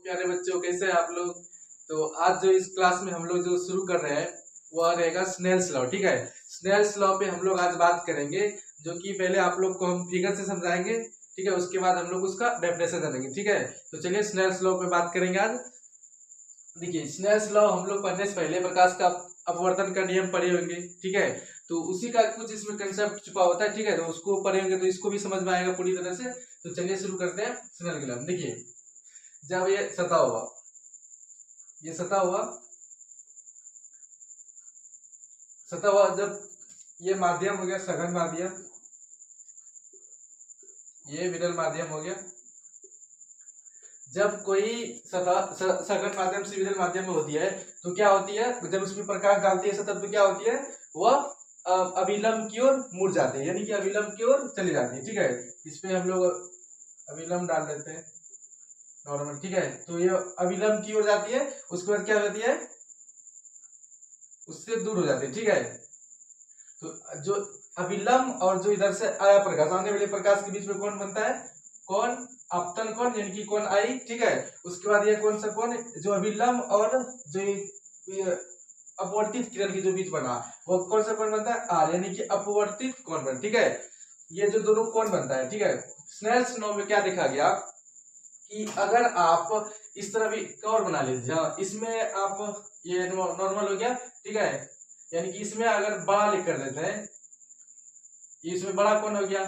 प्यारे बच्चों, कैसे हैं आप लोग। तो आज जो इस क्लास में हम लोग जो शुरू कर रहे हैं वह रहेगा स्नेल्स लॉ। ठीक है, स्नेल्स लॉ पे हम लोग आज बात करेंगे, जो कि पहले आप लोग को हम फिगर से समझाएंगे। ठीक है, उसके बाद हम लोग उसका डेफिनेशन जानेंगे। ठीक है, तो चलिए स्नेल्स लॉ पे बात करेंगे आज। देखिए, स्नेल्स लॉ हम लोग पढ़ने से पहले प्रकाश का अपवर्तन का नियम पढ़े होंगे। ठीक है, तो उसी का कुछ इसमें कंसेप्ट छुपा होता है। ठीक है, तो उसको पढ़े होंगे तो इसको भी समझ में आएगा पूरी तरह से। तो चलिए शुरू करते हैं स्नेल लॉ। देखिए, जब ये सतह हुआ, ये सतह हुआ, सतह हुआ, जब ये माध्यम हो गया सघन माध्यम, ये विरल माध्यम हो गया। जब कोई सतह सघन माध्यम से विरल माध्यम में होती है तो क्या होती है, जब उसमें प्रकाश डालती है सतह तो क्या होती है, वह अभिलंब की ओर मुड़ जाते हैं, यानी कि अभिलंब की ओर चली जाती है। ठीक है, इसमें हम लोग अभिलंब डाल देते हैं नॉर्मल। ठीक है, तो ये अभिलंब की ओर जाती है, उसके बाद क्या होती है, उससे दूर हो जाती है। ठीक है, तो जो अभिलंब और जो इधर से आया प्रकाश, आने वाले प्रकाश के बीच में कौन बनता है, कौन अपतन कोण, यानी कि कौन आई। ठीक है, उसके बाद ये कौन सा कोण, जो अभिलंब और जो अपवर्तित किरण के जो बीच बना, वो कौन सा कोण बनता है, आर, यानी कि अपवर्तित कोण बनता है। ठीक है, ये जो दोनों कोण बनता है। ठीक है, स्नेल्स लॉ में क्या देखा गया कि अगर आप इस तरह भी कर्व बना लीजिए, इसमें आप ये नॉर्मल हो गया। ठीक है, यानी कि इसमें अगर बड़ा लिख कर देते हैं, इसमें बड़ा कौन हो गया।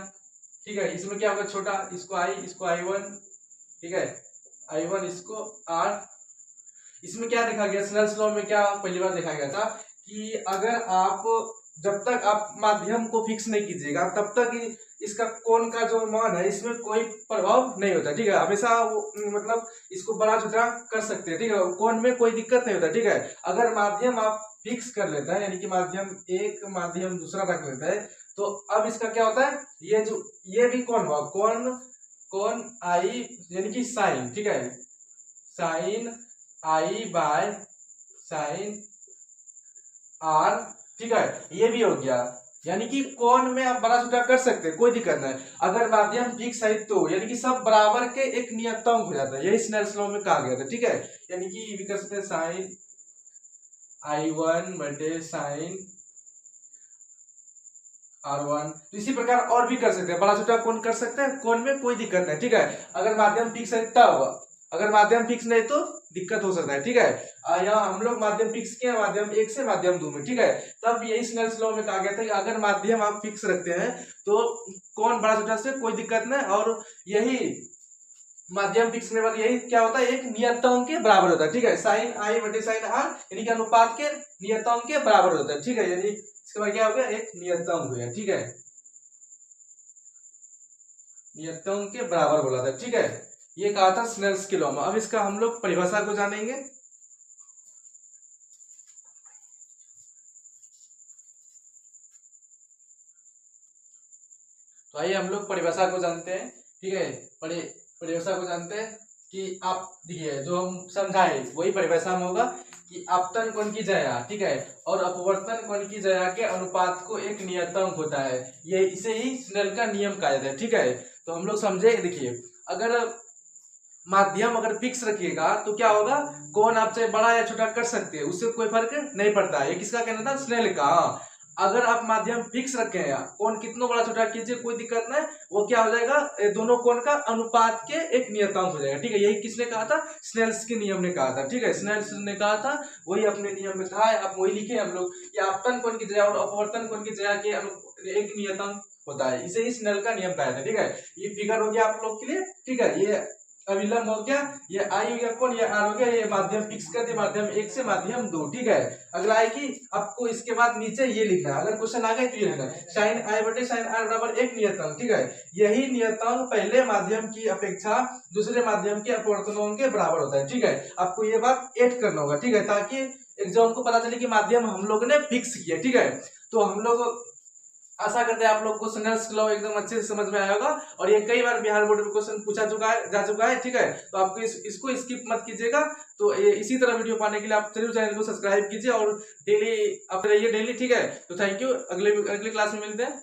ठीक है, इसमें क्या होगा, छोटा, इसको आई, इसको I1। ठीक है, I1, इसको R। इसमें क्या देखा गया, स्नेल्स लॉ में क्या पहली बार देखा गया था कि अगर आप, जब तक आप माध्यम को फिक्स नहीं कीजिएगा तब तक इसका कोण का जो मान है इसमें कोई प्रभाव नहीं होता। ठीक है, हमेशा मतलब इसको बड़ा छोटा कर सकते हैं। ठीक है, कोण में कोई दिक्कत नहीं होता। ठीक है, अगर माध्यम आप फिक्स कर लेता है, यानी कि माध्यम एक, माध्यम दूसरा रख लेता है, तो अब इसका क्या होता है, ये भी कौन हुआ, कौन आई, यानी कि साइन। ठीक है, sine I by sine R. ठीक है, ये भी हो गया, यानी कि कोण में आप बड़ा छोटा कर सकते हैं, कोई दिक्कत नहीं। अगर माध्यम फिक्स है तो यानी कि सब बराबर के एक नियतांक हो जाता है, यही स्नेल्स लॉ में कहा गया था। ठीक है, यानी कि भी कर सकते हैं साइन I1 बटे साइन R1। तो इसी प्रकार और भी कर सकते हैं, बड़ा छोटा कोण कर सकते हैं, कोण में कोई दिक्कत नहीं। ठीक है, अगर माध्यम फिक्स है तब, अगर माध्यम फिक्स नहीं तो दिक्कत हो सकता है। ठीक है, यहाँ हम लोग माध्यम फिक्स किया माध्यम 1 से माध्यम 2 में। ठीक है, तब यही स्नेल्स लॉ में कहा गया था कि अगर माध्यम आप फिक्स रखते हैं तो कोण बड़ा छोटा से कोई दिक्कत नहीं, और यही माध्यम फिक्स करने बाद यही क्या होता है, एक नियतांक के बराबर होता है। ठीक है, साइन आई बटे साइन आर, यानी कि अनुपात के नियतांक के बराबर होता है। ठीक है, यानी इसके बाद क्या हो गया, एक नियतांक हो गया। ठीक है, नियतांक के बराबर बोला था। ठीक है, ये कहा था स्नेल्स के लॉ में। अब इसका हम लोग परिभाषा को जानेंगे। तो आइए हम लोग परिभाषा को जानते हैं। ठीक है, परिभाषा को जानते हैं कि आप देखिए, जो हम समझाए वही परिभाषा में होगा कि आपतन कोण की ज्या, ठीक है, और अपवर्तन कोण की ज्या के अनुपात को एक नियतांक होता है, ये इसे ही स्नेल का नियम कहा जाता है। ठीक है, तो हम लोग समझे। देखिए, अगर माध्यम अगर फिक्स रखिएगा तो क्या होगा, कोण आप चाहे बड़ा या छोटा कर सकते हैं, उससे कोई फर्क नहीं पड़ता है। ये किसका कहना था, स्नेल का। अगर आप माध्यम फिक्स रखे हैं, कोण कितना बड़ा छोटा कीजिए कोई दिक्कत नहीं, वो क्या हो जाएगा, दोनों कोण का अनुपात के एक नियतांक हो जाएगा। ठीक है, यही किसने कहा था, स्नेल्स के नियम ने कहा था। ठीक है, स्नेल्स ने कहा था, वही अपने नियम में कहा है, आप वही लिखे हम लोग कि आपतन कोण की ज्या और अपवर्तन कोण की ज्या के एक नियतांक होता है, इसे ही स्नेल का नियम कहा था। ठीक है, ये फिगर हो गया आप लोग के लिए। ठीक है, ये अभिलंब हो गया, ये आई हो गया कोण, ये आर हो गया, ये माध्यम फिक्स कर दिया, माध्यम 1 से माध्यम 2। ठीक है, अगला है कि आपको इसके बाद नीचे ये लिखना है, अगर क्वेश्चन आ गए तो ये लिखना है, साइन आई बटे साइन आर बराबर एक नियतांक। ठीक है, यही नियतांक पहले माध्यम की अपेक्षा दूसरे माध्यम के अपवर्तनों के बराबर होता है। ठीक है, आपको ये बात ऐड करना होगा। ठीक है, ताकि एग्जाम को पता चले कि माध्यम हम लोग ने फिक्स किया। ठीक है, तो हम लोग आशा करते हैं आप लोग को स्नेल्स लॉ एकदम अच्छे से समझ में आया होगा, और ये कई बार बिहार बोर्ड में क्वेश्चन पूछा जा चुका है। ठीक है, तो आपको इसको स्किप मत कीजिएगा। तो इसी तरह वीडियो पाने के लिए आप जरूर चैनल को सब्सक्राइब कीजिए और डेली आप रहिए डेली। ठीक है, तो थैंक यू, अगले क्लास में मिलते हैं।